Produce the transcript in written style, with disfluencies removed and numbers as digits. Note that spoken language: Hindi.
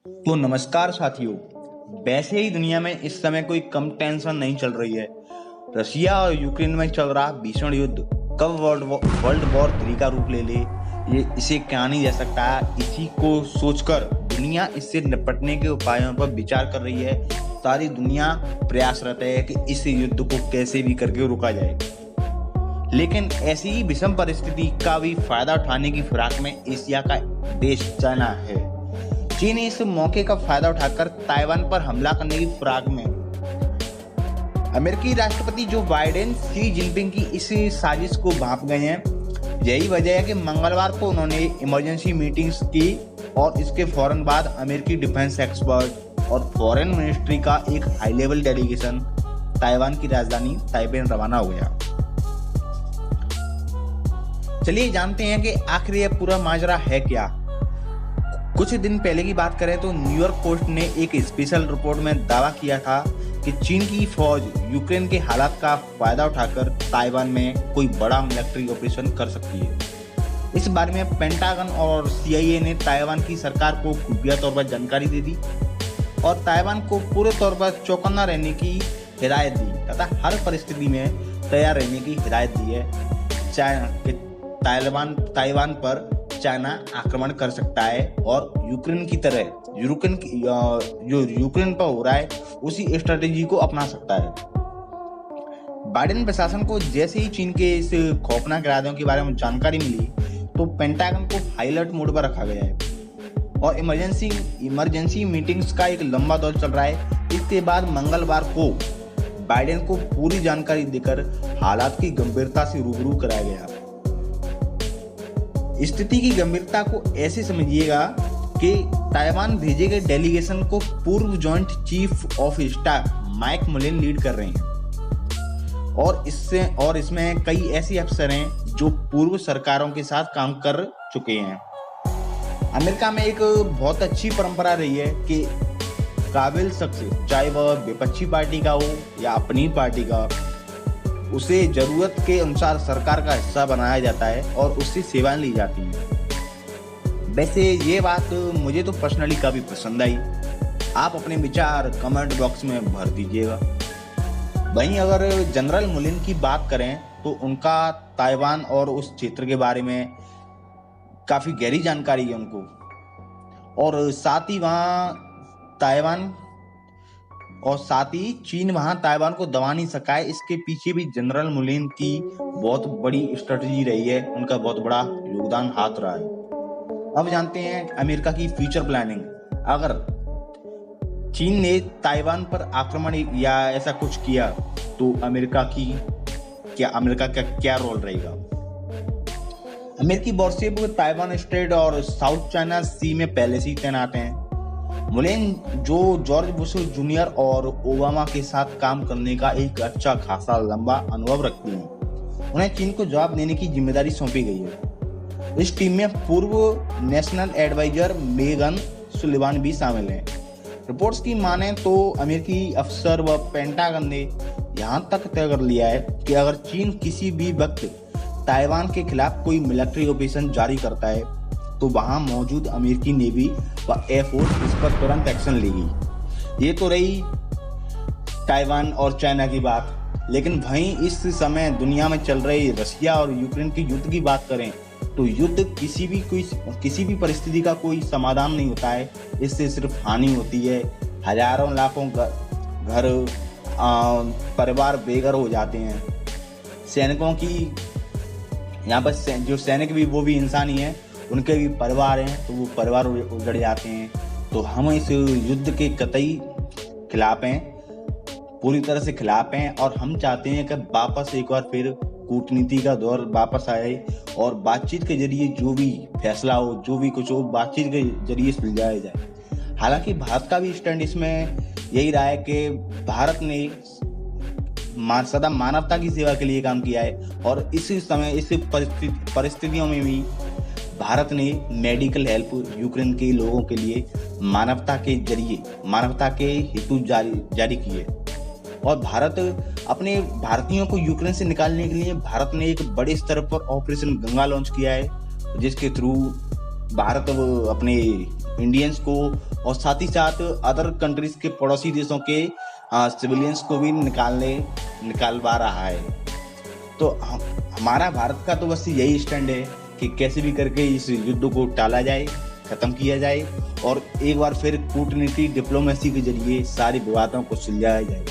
तो नमस्कार साथियों। वैसे ही दुनिया में इस समय कोई कम टेंशन नहीं चल रही है। रशिया और यूक्रेन में चल रहा भीषण युद्ध कब वर्ल्ड वॉर 3 का रूप ले ले, ये इसे क्या नहीं जा सकता। इसी को सोचकर दुनिया इससे निपटने के उपायों पर विचार कर रही है। सारी दुनिया प्रयासरत है कि इस युद्ध को कैसे भी करके रोका जाए। लेकिन ऐसी ही विषम परिस्थिति का भी फायदा उठाने की फिराक में एशिया का देश चाइना है। चीन इस मौके का फायदा उठाकर ताइवान पर हमला करने की फिराक में। अमेरिकी राष्ट्रपति जो बाइडेन शी जिनपिंग की इस साजिश को भांप गए हैं। यही वजह है कि मंगलवार को उन्होंने इमरजेंसी मीटिंग्स की और इसके फौरन बाद अमेरिकी डिफेंस एक्सपर्ट और फॉरेन मिनिस्ट्री का एक हाई लेवल डेलीगेशन ताइवान की राजधानी ताइपे रवाना हो गया। चलिए जानते हैं कि आखिर यह पूरा माजरा है क्या। कुछ दिन पहले की बात करें तो न्यूयॉर्क पोस्ट ने एक स्पेशल रिपोर्ट में दावा किया था कि चीन की फौज यूक्रेन के हालात का फायदा उठाकर ताइवान में कोई बड़ा मिलिट्री ऑपरेशन कर सकती है। इस बारे में पेंटागन और CIA ने ताइवान की सरकार को खुफिया तौर पर जानकारी दे दी और ताइवान को पूरे तौर पर चौकन्ना रहने की हिदायत दी तथा हर परिस्थिति में तैयार रहने की हिदायत दी है। ताइवान पर चाइना आक्रमण कर सकता है और यूक्रेन की तरह जो यूक्रेन पर हो रहा है उसी स्ट्रेटेजी को अपना सकता है। बाइडेन प्रशासन को जैसे ही चीन के इस खौफनाक इरादों के बारे में जानकारी मिली तो पेंटागन को हाई अलर्ट मोड पर रखा गया है और इमरजेंसी मीटिंग्स का एक लंबा दौर चल रहा है। इसके बाद मंगलवार को बाइडेन को पूरी जानकारी देकर हालात की गंभीरता से रूबरू कराया गया। स्थिति की गंभीरता को ऐसे समझिएगा कि ताइवान भेजे गए डेलीगेशन को पूर्व joint chief of staff Mike Mullen lead कर रहे हैं और इसमें कई ऐसे अफसर हैं जो पूर्व सरकारों के साथ काम कर चुके हैं। अमेरिका में एक बहुत अच्छी परंपरा रही है कि काबिल शख्स, चाहे वह विपक्षी पार्टी का हो या अपनी पार्टी का, उसे जरूरत के अनुसार सरकार का हिस्सा बनाया जाता है और उससे सेवाएं ली जाती हैं। वैसे ये बात मुझे तो पर्सनली काफी पसंद आई। आप अपने विचार कमेंट बॉक्स में भर दीजिएगा। वहीं अगर जनरल मुलिन की बात करें तो उनका ताइवान और उस क्षेत्र के बारे में काफी गहरी जानकारी है उनको, और साथ ही चीन वहां ताइवान को दबा नहीं सका है। इसके पीछे भी जनरल मुलिन की बहुत बड़ी स्ट्रेटजी रही है, उनका बहुत बड़ा योगदान हाथ रहा है। अब जानते हैं अमेरिका की फ्यूचर प्लानिंग। अगर चीन ने ताइवान पर आक्रमण या ऐसा कुछ किया तो अमेरिका का क्या रोल रहेगा। अमेरिकी वारशिप ताइवान स्ट्रेट और साउथ चाइना सी में पहले से ही तैनात हैं। मुलिन जो जॉर्ज बुश जूनियर और ओबामा के साथ काम करने का एक अच्छा खासा लंबा अनुभव रखती हैं, उन्हें चीन को जवाब देने की जिम्मेदारी सौंपी गई है। इस टीम में पूर्व नेशनल एडवाइजर मेगन सुलिवान भी शामिल हैं। रिपोर्ट्स की माने तो अमेरिकी अफसर व पेंटागन ने यहां तक तय कर लिया है कि अगर चीन किसी भी वक्त ताइवान के खिलाफ कोई मिलिट्री ऑपरेशन जारी करता है तो वहां मौजूद अमेरिकी नेवी व एयरफोर्स इस पर तुरंत एक्शन लेगी। ये तो रही ताइवान और चाइना की बात, लेकिन वहीं इस समय दुनिया में चल रही रशिया और यूक्रेन के युद्ध की बात करें तो युद्ध किसी भी परिस्थिति का कोई समाधान नहीं होता है। इससे सिर्फ हानि होती है। हजारों लाखों घर परिवार बेघर हो जाते हैं। सैनिकों की यहाँ पर जो सैनिक भी वो भी इंसान ही हैं, उनके भी परिवार हैं तो वो परिवार उजड़ जाते हैं। तो हम इस युद्ध के कतई खिलाफ हैं, पूरी तरह से खिलाफ हैं और हम चाहते हैं कि वापस एक बार फिर कूटनीति का दौर वापस आए और बातचीत के जरिए जो भी फैसला हो, जो भी कुछ हो, बातचीत के जरिए सुलझाया जाए। हालांकि भारत का भी स्टैंड इसमें यही रहा है कि भारत ने सदा मानवता की सेवा के लिए काम किया है और इस समय इस परिस्थितियों में भी भारत ने मेडिकल हेल्प यूक्रेन के लोगों के लिए मानवता के हेतु जारी की है। और भारत अपने भारतीयों को यूक्रेन से निकालने के लिए भारत ने एक बड़े स्तर पर ऑपरेशन गंगा लॉन्च किया है, जिसके थ्रू भारत अपने इंडियंस को और साथ ही साथ अदर कंट्रीज के पड़ोसी देशों के सिविलियंस को भी निकालवा रहा है। तो हमारा भारत का तो बस यही स्टैंड है कि कैसे भी करके इस युद्ध को टाला जाए, खत्म किया जाए और एक बार फिर कूटनीति डिप्लोमेसी के जरिए सारी विवादों को सुलझाया जाए।